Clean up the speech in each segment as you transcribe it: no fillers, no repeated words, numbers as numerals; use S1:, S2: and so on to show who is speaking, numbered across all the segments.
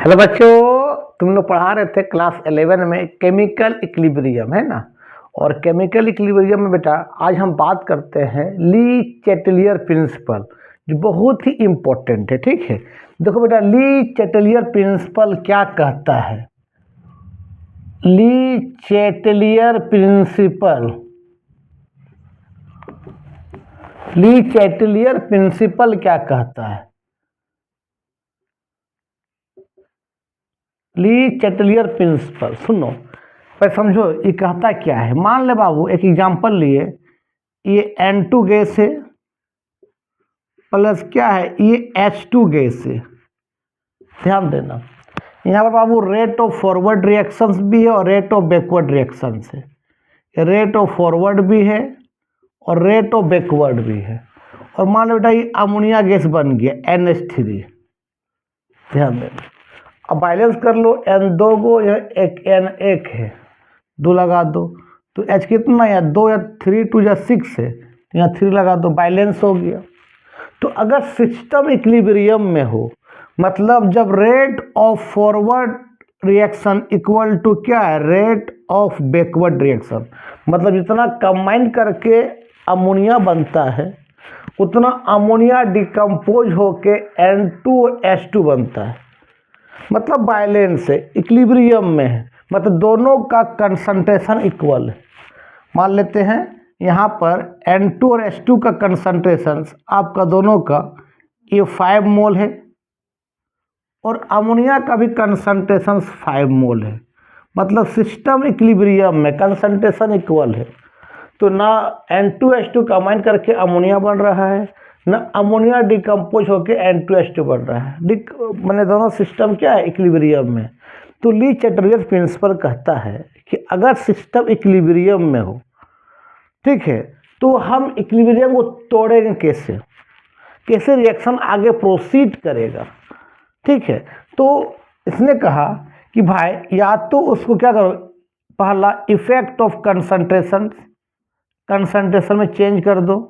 S1: Hello बच्चों, तुम लोग पढ़ा रहे थे क्लास 11 में केमिकल इक्विलिब्रियम, है ना। और केमिकल इक्विलिब्रियम में बेटा आज हम बात करते हैं ली चैटलियर प्रिंसिपल, जो बहुत ही इम्पोर्टेंट है। ठीक है, देखो बेटा, ली चैटलियर प्रिंसिपल क्या कहता है। ली चैटलियर प्रिंसिपल, ली चैटलियर प्रिंसिपल क्या कहता है। ली चैटलियर प्रिंसिपल सुनो पर समझो ये कहता क्या है। मान ले बाबू, एक एग्जांपल लिए, ये N2 गैस है प्लस क्या है, ये H2 गैस है। ध्यान देना, यहाँ पर बाबू रेट ऑफ फॉरवर्ड रिएक्शंस भी है और रेट ऑफ बैकवर्ड रिएक्शंस है। रेट ऑफ फॉरवर्ड भी है और रेट ऑफ बैकवर्ड भी है। और मान लो बेटा ये अमोनिया गैस बन गया NH3। ध्यान देना, अब बैलेंस कर लो, N2 को एक N1 है, 2 लगा दो तो H कितना है, 2 या 3 2 या 6 है, यहाँ 3 लगा दो, बैलेंस हो गया। तो अगर सिस्टम इक्विलिब्रियम में हो, मतलब जब rate of forward reaction equal to क्या है, रेट ऑफ बैकवर्ड रिएक्शन, मतलब जितना कंबाइन करके अमोनिया बनता है उतना अमोनिया डिकम्पोज होके N2H2 बनता है, मतलब बैलेंस है, इक्विलिब्रियम में है, मतलब दोनों का कंसंट्रेशन इक्वल है। मान लेते हैं यहाँ पर N2 और H2 का कंसंट्रेशन आपका दोनों का ये 5 मोल है और अमोनिया का भी कंसंट्रेशन 5 मोल है, मतलब सिस्टम इक्विलिब्रियम में कंसंट्रेशन इक्वल है। तो ना N2H2 कंबाइन करके अमोनिया बन रहा है, ना अमोनिया डिकम्पोज होकर N2H2 बन रहा है। मैंने दोनों सिस्टम क्या है, इक्विलिब्रियम में। तो ली चैटलियर प्रिंसिपल कहता है कि अगर सिस्टम इक्विलिब्रियम में हो, ठीक है, तो हम इक्विलिब्रियम को तोड़ेंगे कैसे, कैसे रिएक्शन आगे प्रोसीड करेगा। ठीक है, तो इसने कहा कि भाई या तो उसको क्या करो, पहला इफेक्ट ऑफ कंसंट्रेशन, कंसंट्रेशन में चेंज कर दो,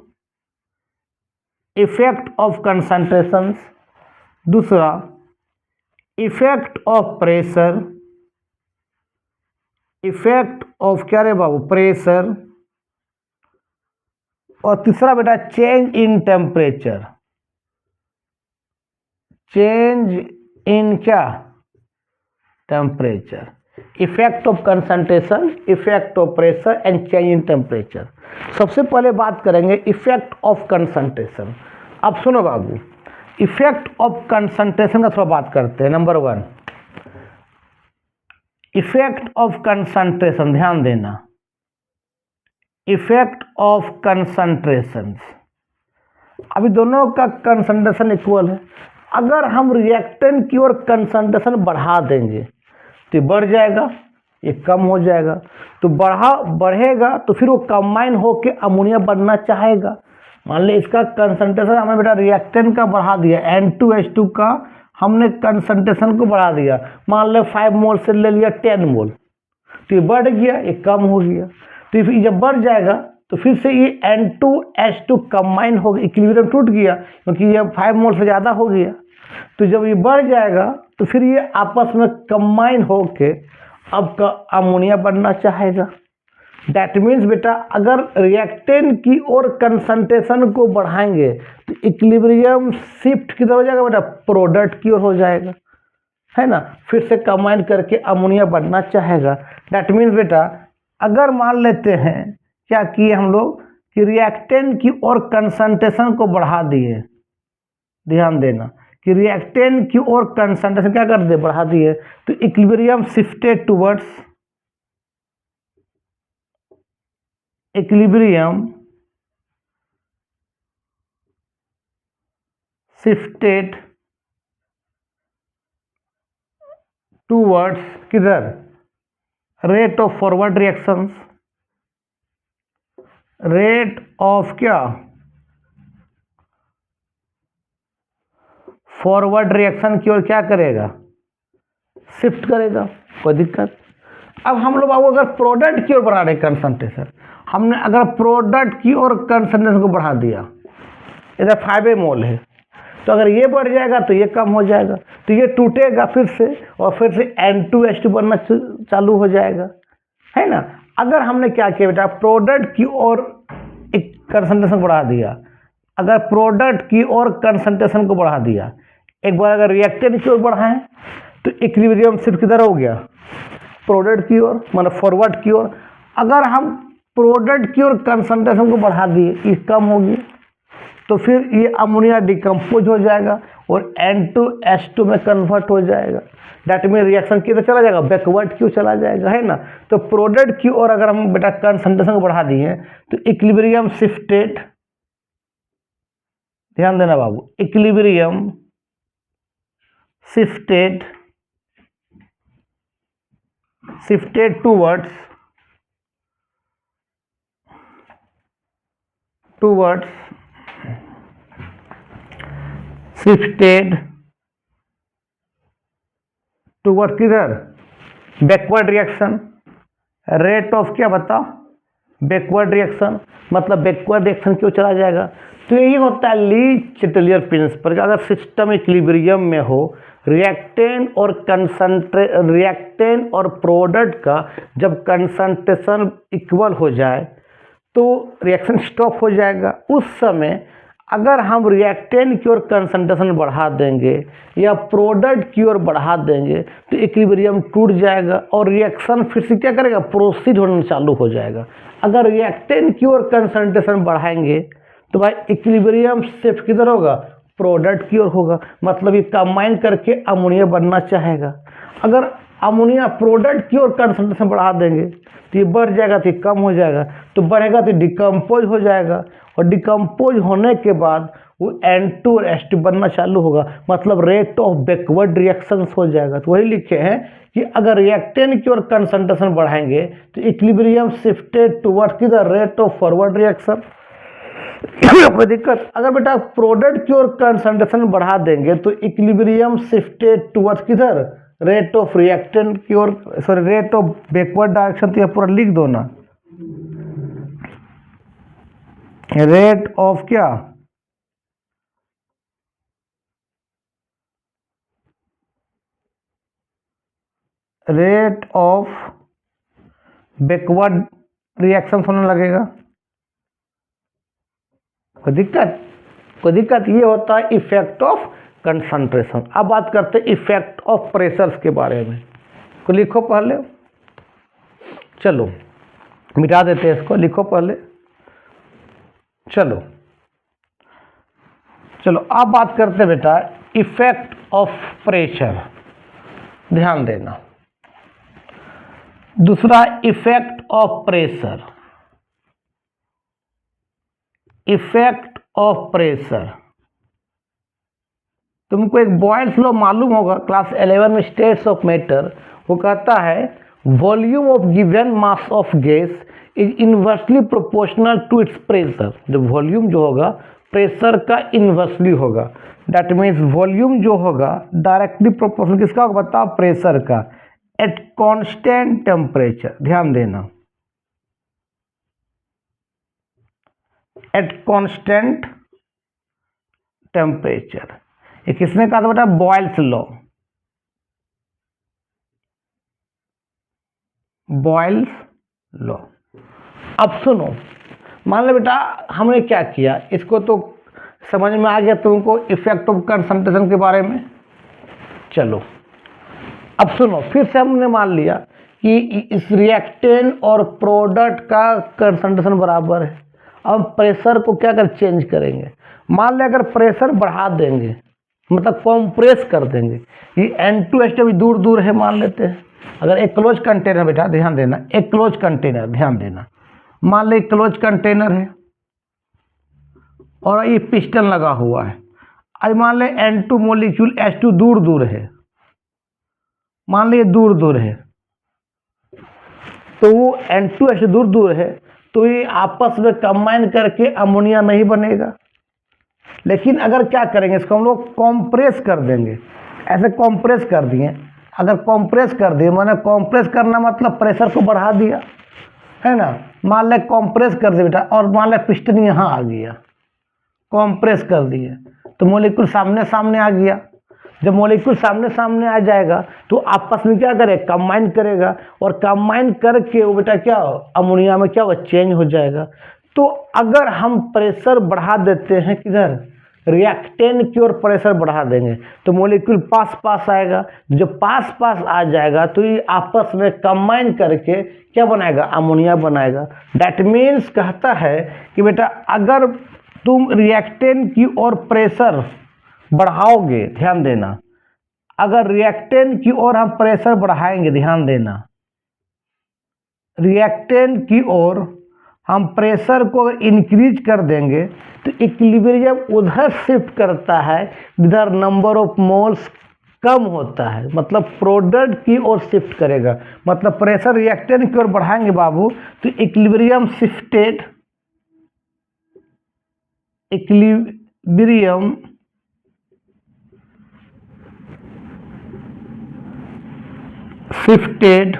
S1: इफेक्ट ऑफ कंसंट्रेशन। दूसरा effect of pressure, effect of क्या रे बाबू, प्रेशर। और तीसरा बेटा change in temperature, change in क्या, temperature. Effect of concentration, effect of pressure and change in temperature. सबसे पहले बात करेंगे इफेक्ट ऑफ कंसंट्रेशन। अब सुनो बाबू, इफेक्ट ऑफ कंसंट्रेशन का थोड़ा बात करते हैं। नंबर 1 इफेक्ट ऑफ कंसंट्रेशन, ध्यान देना, इफेक्ट ऑफ कंसंट्रेशन। अभी दोनों का कंसंट्रेशन इक्वल है, अगर हम रिएक्टेंट की ओर कंसंट्रेशन बढ़ा देंगे तो बढ़ जाएगा, ये कम हो जाएगा, तो बढ़ेगा तो फिर वो कंबाइन होके अमोनिया बनना चाहेगा। मान ली इसका कंसंट्रेशन हमने बेटा रिएक्टेंट का बढ़ा दिया, N2H2 का हमने कंसंट्रेशन को बढ़ा दिया, मान ले 5 मोल से ले लिया 10 मोल, तो ये बढ़ गया, ये कम हो गया। तो फिर जब बढ़ जाएगा तो फिर से ये N2H2 कंबाइन हो गया, इक्विलिब्रियम टूट गया क्योंकि ये 5 मोल से ज़्यादा हो गया। तो जब ये बढ़ जाएगा तो फिर ये आपस में कंबाइन होके अब का अमोनिया बनना चाहेगा। दैट मीन्स बेटा अगर रिएक्टेंट की ओर कंसंट्रेशन को बढ़ाएंगे तो इक्विलिब्रियम शिफ्ट किधर हो जाएगा बेटा, प्रोडक्ट की ओर हो जाएगा, है ना, फिर से कंबाइन करके अमोनिया बनना चाहेगा। दैट मीन्स बेटा अगर मान लेते हैं क्या किए हम लोग कि रिएक्टेंट की ओर कंसंट्रेशन को बढ़ा दिए, ध्यान देना कि रिएक्टेंट की ओर कंसंट्रेशन क्या कर दे, बढ़ा दिए, तो equilibrium shifted towards, equilibrium shifted towards किधर, rate of forward reactions, rate of क्या, फॉरवर्ड रिएक्शन की ओर क्या करेगा, शिफ्ट करेगा, कोई दिक्कत। अब हम लोग बाबू अगर प्रोडक्ट की ओर बढ़ा रहे कंसंट्रेशन, हमने अगर प्रोडक्ट की ओर कंसंट्रेशन को बढ़ा दिया, इधर 5 मोल है तो अगर ये बढ़ जाएगा तो ये कम हो जाएगा, तो ये टूटेगा फिर से और फिर से N2H2 बनना चालू हो जाएगा, है ना। अगर हमने क्या किया बेटा, प्रोडक्ट की ओर एक कंसंट्रेशन बढ़ा दिया, अगर प्रोडक्ट की ओर कंसंट्रेशन को बढ़ा दिया, एक बार अगर रिएक्टेंट की ओर बढ़ाएं तो इक्विलिब्रियम शिफ्ट किधर हो गया, प्रोडक्ट की ओर, मतलब फॉरवर्ड की ओर। अगर हम प्रोडक्ट की ओर कंसंट्रेशन को बढ़ा दिए, ये कम होगी, तो फिर ये अमोनिया डिकम्पोज हो जाएगा और N2H2 में कन्वर्ट हो जाएगा। दैट मीन रिएक्शन किधर चला जाएगा, बैकवर्ड की ओर चला जाएगा, है ना। तो प्रोडक्ट की ओर अगर हम बेटा कंसंट्रेशन को बढ़ा दिए तो इक्विलिब्रियम शिफ्टेड, ध्यान देना बाबू, इक्विलिब्रियम शिफ्टेड towards किधर, बैकवर्ड रिएक्शन। रेट ऑफ क्या बताओ, बैकवर्ड रिएक्शन, मतलब बैकवर्ड रिएक्शन क्यों चला जाएगा। तो यही होता है ली चिटलियर प्रिंसिपल। अगर सिस्टम इक्विलिब्रियम में हो, रिएक्टेंट और प्रोडक्ट का जब कंसंट्रेशन इक्वल हो जाए तो रिएक्शन स्टॉप हो जाएगा। उस समय अगर हम रिएक्टेंट की ओर कंसंट्रेशन बढ़ा देंगे या प्रोडक्ट की ओर बढ़ा देंगे तो इक्विलिब्रियम टूट जाएगा और रिएक्शन फिर से क्या करेगा, प्रोसीड होना चालू हो जाएगा। अगर रिएक्टेंट की ओर कंसंट्रेशन बढ़ाएंगे तो भाई इक्विलिब्रियम शिफ्ट किधर होगा, प्रोडक्ट की ओर होगा, मतलब ये कंबाइन करके अमोनिया बनना चाहेगा। अगर अमोनिया प्रोडक्ट की ओर कंसंट्रेशन बढ़ा देंगे तो ये बढ़ जाएगा, तो ये कम हो जाएगा, तो बढ़ेगा तो डिकम्पोज हो जाएगा और डिकम्पोज होने के बाद वो N2 और H2 बनना चालू होगा, मतलब रेट ऑफ बैकवर्ड रिएक्शंस हो जाएगा। तो वही लिखे हैं कि अगर रिएक्टेंट की ओर कंसंट्रेशन बढ़ाएंगे तो इक्विलिब्रियम शिफ्टेड टुवर्ड्स किधर, रेट ऑफ फॉरवर्ड रिएक्शन। कोई दिक्कत। अगर बेटा प्रोडक्ट की ओर कंसंट्रेशन बढ़ा देंगे तो इक्विलिब्रियम शिफ्टेड टुवर्ड्स किधर, रेट ऑफ रिएक्टेंट की ओर, sorry rate of backward direction. तो यह पूरा लिख दो ना, रेट ऑफ क्या, रेट ऑफ बैकवर्ड रिएक्शन होने लगेगा। कोई दिक्कत। ये होता है इफेक्ट ऑफ कंसंट्रेशन। अब बात करते हैं इफेक्ट ऑफ प्रेशर्स के बारे में। को लिखो पहले, चलो मिटा देते हैं इसको, लिखो पहले, चलो अब बात करते हैं बेटा इफेक्ट ऑफ प्रेशर। ध्यान देना, दूसरा effect of pressure, effect of pressure. तुमको एक बॉयल्स लॉ मालूम होगा क्लास 11 में, स्टेट्स ऑफ मैटर। वो कहता है volume of given mass of gas is inversely proportional to its pressure. जो वॉल्यूम जो होगा प्रेशर का इनवर्सली होगा, दैट मीन्स वॉल्यूम जो होगा डायरेक्टली प्रोपोर्शनल किसका होगा बताओ, प्रेशर का, एट कांस्टेंट टेम्परेचर। ध्यान देना, एट कांस्टेंट टेम्परेचर। ये किसने कहा था बेटा, बॉयल्स लॉ, बॉयल्स लॉ। अब सुनो, मान लो बेटा हमने क्या किया, इसको तो समझ में आ गया तुमको इफेक्ट ऑफ कंसंट्रेशन के बारे में। चलो अब सुनो, फिर से हमने मान लिया कि इस रिएक्टेंट और प्रोडक्ट का कंसंट्रेशन बराबर है। अब प्रेशर को क्या कर चेंज करेंगे। मान लें अगर प्रेशर बढ़ा देंगे, मतलब कॉम्प्रेस कर देंगे, ये N2H अभी दूर दूर है मान लेते हैं। अगर एक क्लोज कंटेनर, बेटा ध्यान देना, एक क्लोज कंटेनर, ध्यान देना, मान ले क्लोज कंटेनर है और ये पिस्टन लगा हुआ है। आज मान ले N2 मॉलिक्यूल H2 दूर दूर है, मान ले दूर दूर है, तो वो N2H दूर दूर है, तो ये आपस में कंबाइन करके अमोनिया नहीं बनेगा। लेकिन अगर क्या करेंगे, इसको हम लोग कॉम्प्रेस कर देंगे, ऐसे कॉम्प्रेस कर दिए। अगर कॉम्प्रेस कर दिए, मैंने कॉम्प्रेस करना मतलब प्रेशर को बढ़ा दिया, है ना। मान लें कॉम्प्रेस कर दिया बेटा, और मान लें पिस्टन यहाँ आ गया, कॉम्प्रेस कर दिए, तो मॉलिक्यूल सामने सामने आ गया। जब मॉलिक्यूल सामने सामने आ जाएगा तो आपस में क्या करेगा, कंबाइन करेगा, और कंबाइन करके वो बेटा क्या अमोनिया में क्या होगा, चेंज हो जाएगा। तो अगर हम प्रेशर बढ़ा देते हैं किधर, रिएक्टेंट की ओर प्रेशर बढ़ा देंगे तो मॉलिक्यूल पास पास आएगा। जब पास पास आ जाएगा तो ये आपस में कंबाइन करके क्या बनाएगा, अमोनिया बनाएगा। दैट मीन्स कहता है कि बेटा अगर तुम रिएक्टेंट की ओर प्रेशर बढ़ाओगे, ध्यान देना, अगर रिएक्टेंट की ओर हम प्रेशर बढ़ाएंगे, ध्यान देना, रिएक्टेंट की ओर हम प्रेशर को इंक्रीज कर देंगे तो इक्विलिब्रियम उधर शिफ्ट करता है जिधर नंबर ऑफ मोल्स कम होता है, मतलब प्रोडक्ट की ओर शिफ्ट करेगा। मतलब प्रेशर रिएक्टेंट की ओर बढ़ाएंगे बाबू तो equilibrium shifted, equilibrium shifted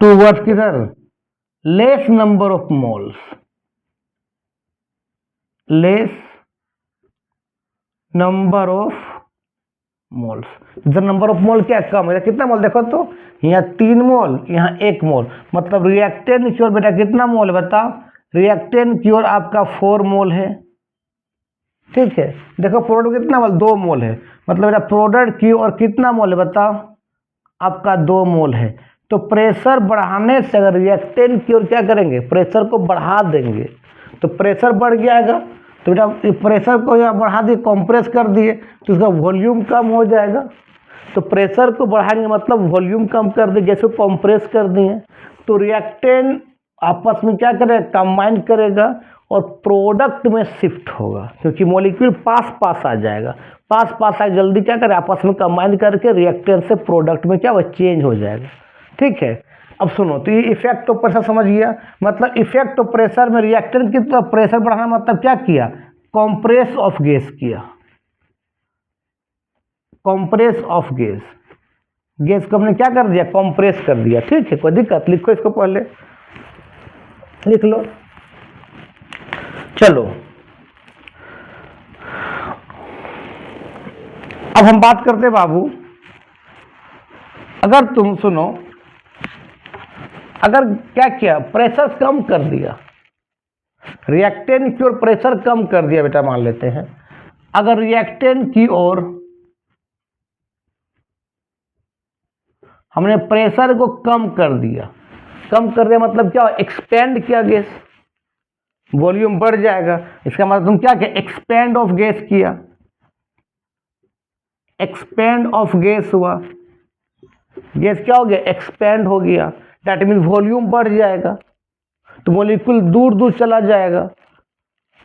S1: towards किधर, less number of moles, less number of moles. इधर नंबर ऑफ मोल क्या कम है, कितना मोल देखो तो, यहाँ 3 मोल, यहाँ 1 मोल, मतलब रिएक्टेंट की ओर बेटा कितना मोल है बताओ, रिएक्टेंट की ओर आपका 4 मोल है, ठीक है। देखो प्रोडक्ट कितना मोल, 2 मोल है, मतलब बेटा प्रोडक्ट की ओर कितना मोल है बताओ, आपका 2 मोल है। तो प्रेशर बढ़ाने से अगर रिएक्टेंट की ओर क्या करेंगे, प्रेशर को बढ़ा देंगे तो प्रेशर बढ़ जाएगा। तो बेटा प्रेशर को यहाँ बढ़ा दिए, कंप्रेस कर दिए तो उसका वॉल्यूम कम हो जाएगा। तो प्रेशर को बढ़ाएंगे मतलब वॉल्यूम कम कर दिए, जैसे कंप्रेस कर दिए तो रिएक्टेंट आपस में क्या करेगा, कंबाइन करेगा और प्रोडक्ट में शिफ्ट होगा, क्योंकि मॉलिक्यूल पास पास आ जाएगा। पास पास आ जल्दी क्या करे, आपस में कंबाइन करके रिएक्टेंट से प्रोडक्ट में क्या होगा, चेंज हो जाएगा, ठीक है। अब सुनो, तो ये इफेक्ट ऑफ प्रेशर समझ गया, मतलब इफेक्ट ऑफ प्रेशर में रिएक्टेंट की तो प्रेशर बढ़ाना मतलब क्या किया, कंप्रेस ऑफ गैस किया, कंप्रेस ऑफ गैस, गैस को हमने क्या कर दिया, कंप्रेस कर दिया, ठीक है। कोई दिक्कत, लिखो इसको, पहले लिख लो। चलो अब हम बात करते हैं बाबू, अगर तुम सुनो, अगर क्या किया, प्रेशर कम कर दिया, रिएक्टेंट की ओर प्रेशर कम कर दिया बेटा, मान लेते हैं अगर रिएक्टेंट की ओर हमने प्रेशर को कम कर दिया, कम कर दिया मतलब क्या, एक्सपेंड किया गैस, वॉल्यूम बढ़ जाएगा। इसका मतलब तुम क्या किया, एक्सपेंड ऑफ गैस किया, एक्सपेंड ऑफ गैस हुआ, गैस क्या हो गया, एक्सपेंड हो गया, दैट मीन वॉल्यूम बढ़ जाएगा तो मॉलिक्यूल दूर दूर चला जाएगा।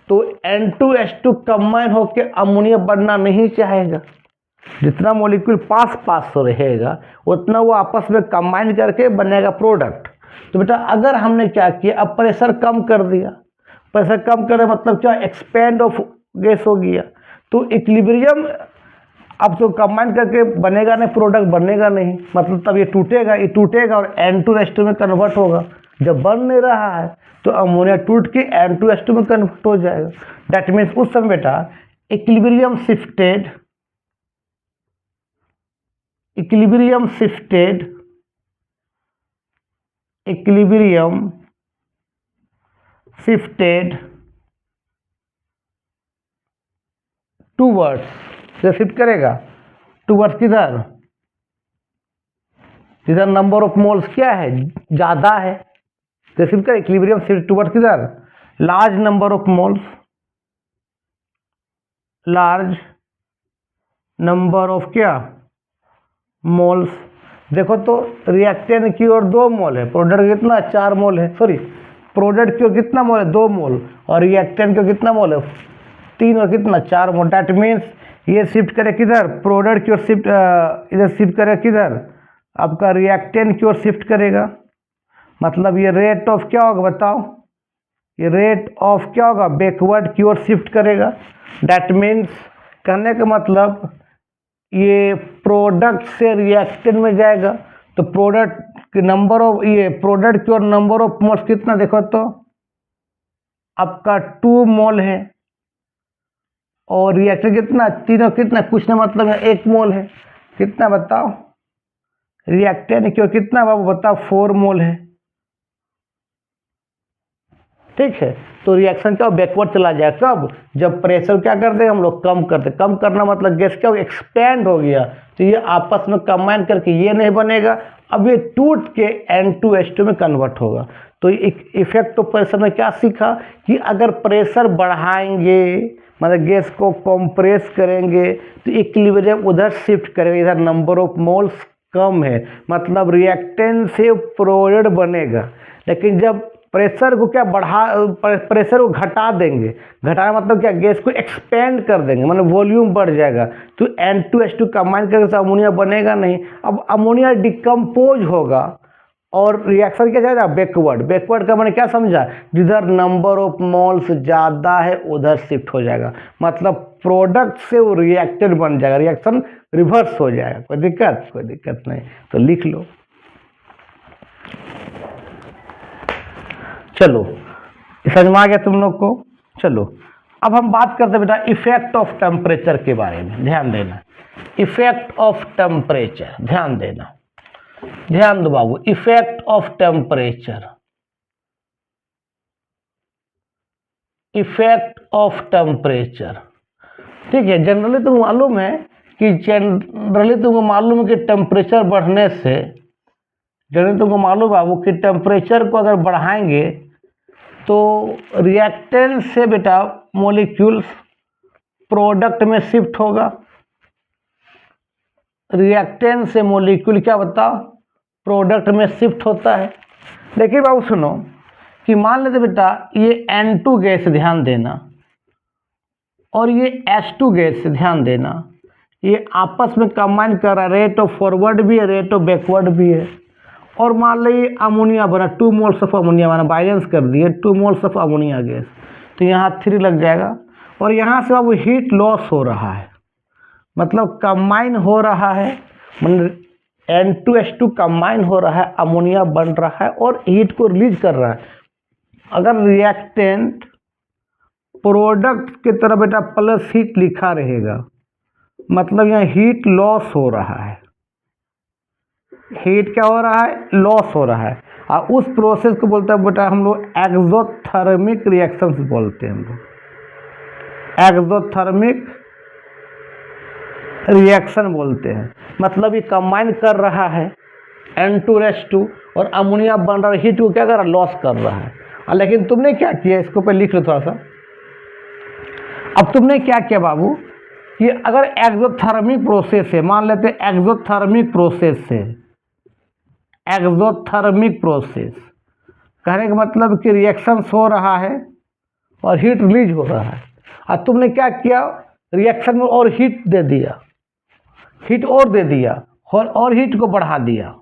S1: तो N2H2 कंबाइन होकर अमोनिया बनना नहीं चाहेगा, जितना मॉलिक्यूल पास पास रहेगा उतना वो आपस में कंबाइन करके बनेगा प्रोडक्ट। तो बेटा अगर हमने क्या किया, अब प्रेशर कम कर दिया, प्रेशर कम करे मतलब क्या, एक्सपेंड ऑफ गैस हो गया, तो इक्विलिब्रियम अब तो कंबाइन करके बनेगा नहीं, प्रोडक्ट बनेगा नहीं, मतलब तब ये टूटेगा और N2H2 में कन्वर्ट होगा। जब बन नहीं रहा है तो अमोनिया टूट के N2H2 में कन्वर्ट हो जाएगा। दैट मीन्स उस समय बेटा equilibrium shifted, equilibrium shifted, equilibrium shifted towards, shift करेगा टूवर्ड्स किधर, जिधर नंबर ऑफ मोल्स क्या है, ज्यादा है, तो शिफ्ट कर इक्विलिब्रियम शिफ्ट टूवर्ड्स किधर, large number of moles, large number of क्या, मोल्स। देखो तो रिएक्टेंट की ओर 2 मोल है, प्रोडक्ट कितना 4 मोल है, सॉरी प्रोडक्ट की ओर कितना मोल है, 2 मोल, और रिएक्टेंट की ओर कितना मोल है, 3 और कितना 4 मोल। दैट मीन्स ये शिफ्ट करे किधर, प्रोडक्ट की ओर शिफ्ट, इधर शिफ्ट करे किधर, आपका रिएक्टेंट की ओर शिफ्ट करेगा। मतलब ये रेट ऑफ क्या होगा बताओ, ये रेट ऑफ क्या होगा, बैकवर्ड की ओर शिफ्ट करेगा। दैट मीन्स कहने का मतलब ये प्रोडक्ट से रिएक्टेंट में जाएगा तो प्रोडक्ट के नंबर ऑफ, ये प्रोडक्ट की ओर नंबर ऑफ मोल्स कितना देखो तो आपका 2 मोल है और रिएक्टेंट कितना, तीनों कितना, कुछ ना मतलब 1 मोल है। कितना बताओ रिएक्टेंट क्यों कितना बाबू बताओ 4 मोल है। ठीक है, तो रिएक्शन क्या बैकवर्ड चला जाएगा कब, जब प्रेशर क्या करते हैं हम लोग कम करते। कम करना मतलब गैस क्या एक्सपेंड हो गया, तो ये आपस में कंबाइन करके ये नहीं बनेगा, अब ये टूट के N2H2 में कन्वर्ट होगा। तो एक इफेक्ट ऑफ प्रेशर में क्या सीखा कि अगर प्रेशर बढ़ाएंगे मतलब गैस को कंप्रेस करेंगे तो इक्विलिब्रियम उधर शिफ्ट करेंगे, इधर नंबर ऑफ मोल्स कम है मतलब रिएक्टेंट से प्रोडक्ट बनेगा। लेकिन जब प्रेशर को क्या प्रेशर को घटा देंगे, घटाना मतलब क्या गैस को एक्सपेंड कर देंगे मतलब वॉल्यूम बढ़ जाएगा, तो N2H2 कंबाइन करके तो अमोनिया बनेगा नहीं। अब अमोनिया डिकम्पोज होगा और रिएक्शन क्या जाएगा बैकवर्ड। बैकवर्ड का मैंने क्या समझा, जिधर नंबर ऑफ मोल्स ज़्यादा है उधर शिफ्ट हो जाएगा, मतलब प्रोडक्ट से वो रिएक्टेड बन जाएगा, रिएक्शन रिवर्स हो जाएगा। कोई दिक्कत नहीं, तो लिख लो। चलो समझ में आ गया तुम लोग को। चलो अब हम बात करते हैं बेटा इफेक्ट ऑफ टेम्परेचर के बारे में, ध्यान देना। इफेक्ट ऑफ टेम्परेचर ध्यान देना, ध्यान दो बाबू। Effect of temperature, effect of temperature. ठीक है, जनरली तुमको मालूम है कि टेम्परेचर बढ़ने से, जनरली तुमको मालूम बाबू कि टेम्परेचर को अगर बढ़ाएंगे तो रिएक्टेंट से बेटा मॉलिक्यूल्स प्रोडक्ट में शिफ्ट होगा। रिएक्टेंट से मॉलिक्यूल क्या बताओ प्रोडक्ट में शिफ्ट होता है। देखिए बाबू सुनो कि मान लेते बेटा ये N2 गैस ध्यान देना और ये H2 गैस ध्यान देना, ये आपस में कंबाइन कर रहा है, रेट ऑफ फॉरवर्ड भी है रेट ऑफ बैकवर्ड भी है। और मान लीजिए अमोनिया बना, 2 मोल्स ऑफ अमोनिया बना, बैलेंस कर दिए 2 मोल्स ऑफ अमोनिया गैस, तो यहाँ 3 लग जाएगा और यहाँ से अब हीट लॉस हो रहा है मतलब कंबाइन हो रहा है, मतलब N2H2 कंबाइन हो रहा है, अमोनिया बन रहा है और हीट को रिलीज कर रहा है। अगर रिएक्टेंट प्रोडक्ट की तरफ बेटा प्लस हीट लिखा रहेगा मतलब यहाँ हीट लॉस हो रहा है, हीट क्या हो रहा है लॉस हो रहा है। और उस प्रोसेस को बोलते हैं बेटा हम लोग एक्सोथर्मिक रिएक्शंस बोलते हैं, हम लोग एक्सोथर्मिक रिएक्शन बोलते हैं। मतलब ये कंबाइन कर रहा है N2H2 और अमोनिया बन रहा है, हीट को क्या कर रहा है लॉस कर रहा है। लेकिन तुमने क्या किया, इसको पे लिख लो थोड़ा सा। अब तुमने क्या किया बाबू कि अगर एक्सोथर्मिक प्रोसेस है, मान लेते हैं एक्सोथर्मिक प्रोसेस से, एक्सोथर्मिक प्रोसेस कहने का मतलब कि रिएक्शन हो रहा है और हीट रिलीज हो रहा है, और तुमने क्या किया रिएक्शन में और हीट दे दिया, हीट और दे दिया और हीट को बढ़ा दिया,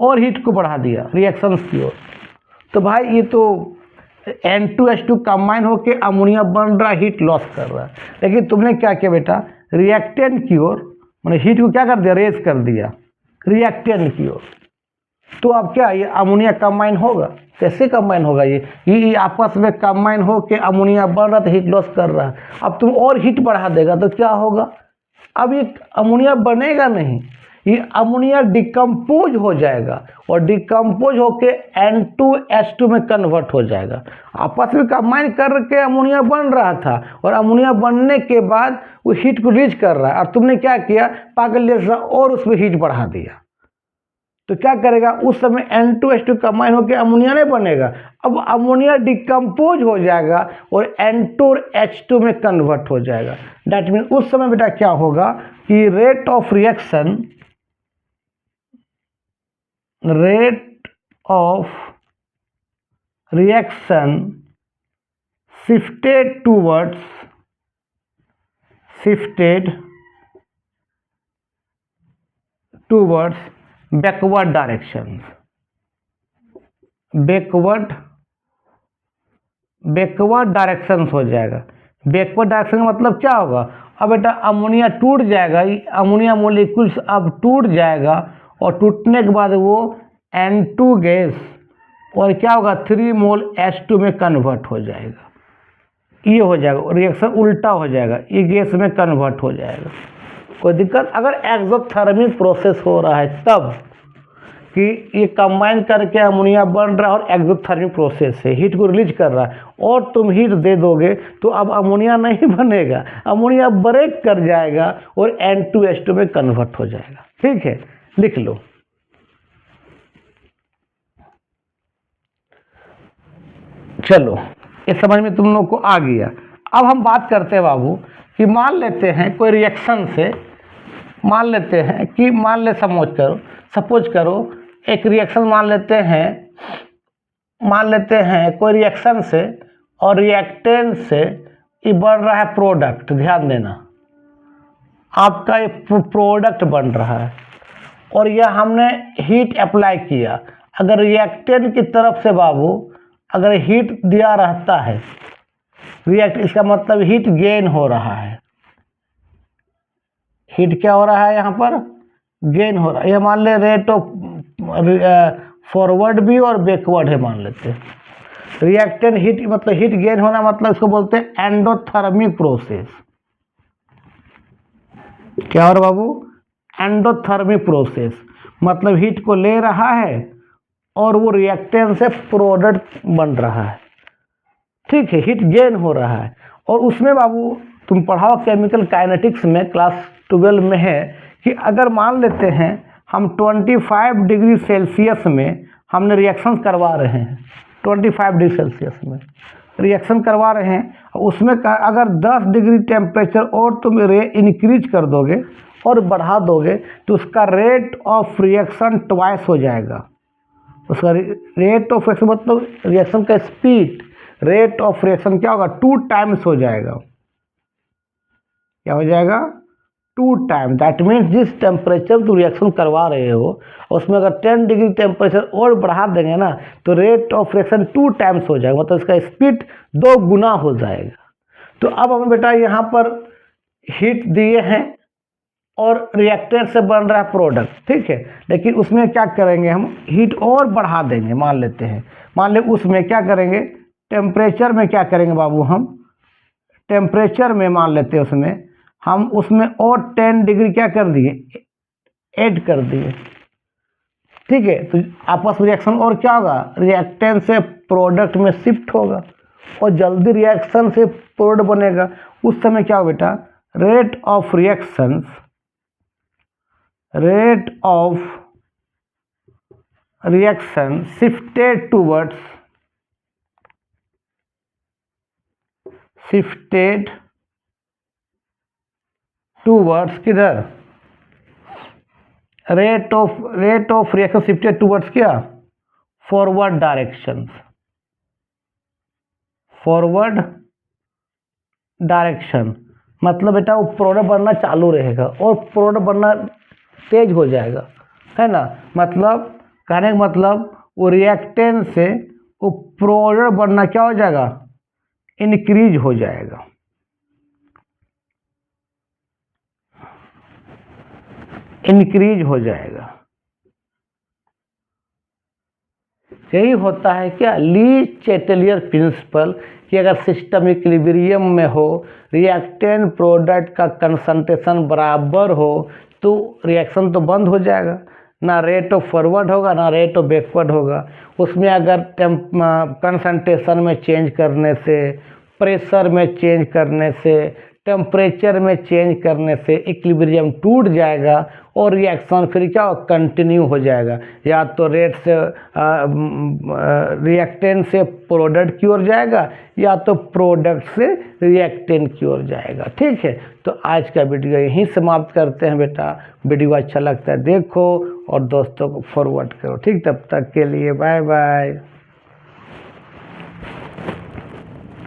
S1: और हीट को बढ़ा दिया रिएक्शंस की ओर। तो भाई ये तो N2H2 कंबाइन होकर अमोनिया बन रहा है, हीट लॉस कर रहा है। लेकिन तुमने क्या किया बेटा रिएक्टेंट की ओर, मैंने हीट को क्या कर दिया रेज कर दिया रिएक्टेंट की ओर। तो अब क्या ये अमोनिया कंबाइन होगा, कैसे कंबाइन होगा, ये आपस में कंबाइन हो के अमोनिया बन रहा है तो हीट लॉस कर रहा है। अब तुम और हीट बढ़ा देगा तो क्या होगा, अब ये अमोनिया बनेगा नहीं, ये अमोनिया डिकम्पोज हो जाएगा और डिकम्पोज होके N2H2 में कन्वर्ट हो जाएगा। आपस में कंबाइन करके अमोनिया बन रहा था और अमोनिया बनने के बाद वो हीट को रिलीज कर रहा है, और तुमने क्या किया पागल जैसा और उसमें हीट बढ़ा दिया। तो क्या करेगा उस समय N2H2 कंबाइन होकर अमोनिया नहीं बनेगा, अब अमोनिया डिकम्पोज हो जाएगा और N2H2 में कन्वर्ट हो जाएगा। दैट मीन उस समय बेटा क्या होगा कि rate of reaction shifted towards backward directions, backward direction हो जाएगा। बैकवर्ड डायरेक्शन का मतलब क्या होगा, अब बेटा अमोनिया टूट जाएगा, अमोनिया मोलिक्यूल्स अब टूट जाएगा और टूटने के बाद वो N2 गैस और क्या होगा 3 मोल H2 में कन्वर्ट हो जाएगा। ये हो जाएगा, रिएक्शन उल्टा हो जाएगा, ये गैस में कन्वर्ट हो जाएगा। कोई दिक्कत? अगर एक्सोथर्मिक प्रोसेस हो रहा है तब कि ये कंबाइन करके अमोनिया बन रहा है और एक्सोथर्मिक प्रोसेस है, हीट को रिलीज कर रहा है और तुम हीट दे दोगे तो अब अमोनिया नहीं बनेगा, अमोनिया ब्रेक कर जाएगा और N2H2 में कन्वर्ट हो जाएगा। ठीक है, लिख लो। चलो, ये समझ में तुम लोग को आ गया। अब हम बात करते हैं बाबू कि मान लेते हैं कोई रिएक्शन से, मान लेते हैं कि सपोज करो एक रिएक्शन मान लेते हैं कोई रिएक्शन से और रिएक्टेंट से ये बन रहा है प्रोडक्ट। ध्यान देना, आपका ये प्रोडक्ट बन रहा है और यह हमने हीट अप्लाई किया। अगर रिएक्टेंट की तरफ से बाबू अगर हीट दिया रहता है इसका मतलब हीट गेन हो रहा है। हीट क्या हो रहा है यहाँ पर? गेन हो रहा है। ये मान ले रेट ऑफ फॉरवर्ड भी और बैकवर्ड है मान लेते हैं। रिएक्टेंट हीट मतलब हीट गेन होना, मतलब इसको बोलते हैं एंडोथर्मिक प्रोसेस। क्या हो रहा बाबू? एंडोथर्मिक प्रोसेस मतलब हीट को ले रहा है और वो रिएक्टेंट से प्रोडक्ट बन रहा है। ठीक है, हीट गेन हो रहा है। और उसमें बाबू तुम पढ़ाओ केमिकल काइनेटिक्स में, क्लास 12 में है कि अगर मान लेते हैं हम 25 डिग्री सेल्सियस में हमने रिएक्शन करवा रहे हैं, 25 डिग्री सेल्सियस में रिएक्शन करवा रहे हैं, उसमें अगर 10 डिग्री टेम्परेचर और तुम इंक्रीज कर दोगे और बढ़ा दोगे तो उसका रेट ऑफ रिएक्शन ट्वाइस हो जाएगा। उसका रेट ऑफ रिएक्शन मतलब रिएक्शन का स्पीड, रेट ऑफ रिएक्शन क्या होगा? 2 टाइम्स हो जाएगा। क्या हो जाएगा? 2 टाइम। दैट मीन्स जिस टेम्परेचर तुम रिएक्शन करवा रहे हो उसमें अगर 10 डिग्री टेम्परेचर और बढ़ा देंगे ना तो रेट ऑफ रिएक्शन 2 टाइम्स हो जाएगा, मतलब इसका स्पीड 2 गुना हो जाएगा। तो अब हमें बेटा यहाँ पर हीट दिए हैं और रिएक्टेंट से बन रहा है प्रोडक्ट। ठीक है, लेकिन उसमें क्या करेंगे? हम हीट और बढ़ा देंगे। मान लेते हैं, मान ले उसमें क्या करेंगे? टेम्परेचर में क्या करेंगे बाबू? हम टेम्परेचर में मान लेते हैं हम उसमें और 10 डिग्री क्या कर दिए? ऐड कर दिए। ठीक है, तो आपस में रिएक्शन और क्या होगा? रिएक्टेंट से प्रोडक्ट में शिफ्ट होगा और जल्दी रिएक्शन से प्रोडक्ट बनेगा। उस समय क्या होगा बेटा? Rate of reaction shifted towards किधर? Rate of reaction shifted towards क्या? फॉरवर्ड डायरेक्शन मतलब बेटा वो प्रोडक्ट बनना चालू रहेगा और प्रोडक्ट बनना तेज हो जाएगा, है ना। मतलब कहने का मतलब वो रिएक्टेंट से वो प्रोडक्ट बनना क्या हो जाएगा? इंक्रीज हो जाएगा। यही होता है क्या? ली चैटेलियर प्रिंसिपल कि अगर सिस्टम इक्विलिब्रियम में हो, रिएक्टेंट प्रोडक्ट का कंसंट्रेशन बराबर हो तो रिएक्शन तो बंद हो जाएगा, ना रेट ऑफ फॉरवर्ड होगा ना रेट ऑफ बैकवर्ड होगा। उसमें अगर कंसंट्रेशन में चेंज करने से, प्रेशर में चेंज करने से, टेम्परेचर में चेंज करने से इक्विलिब्रियम टूट जाएगा और रिएक्शन फिर क्या हो? कंटिन्यू हो जाएगा। या तो रेट से रिएक्टेंट से प्रोडक्ट की ओर जाएगा या तो प्रोडक्ट से रिएक्टेंट की ओर जाएगा। ठीक है, तो आज का वीडियो यहीं समाप्त करते हैं बेटा। वीडियो अच्छा लगता है देखो और दोस्तों को फॉरवर्ड करो। ठीक, तब तक के लिए बाय बाय।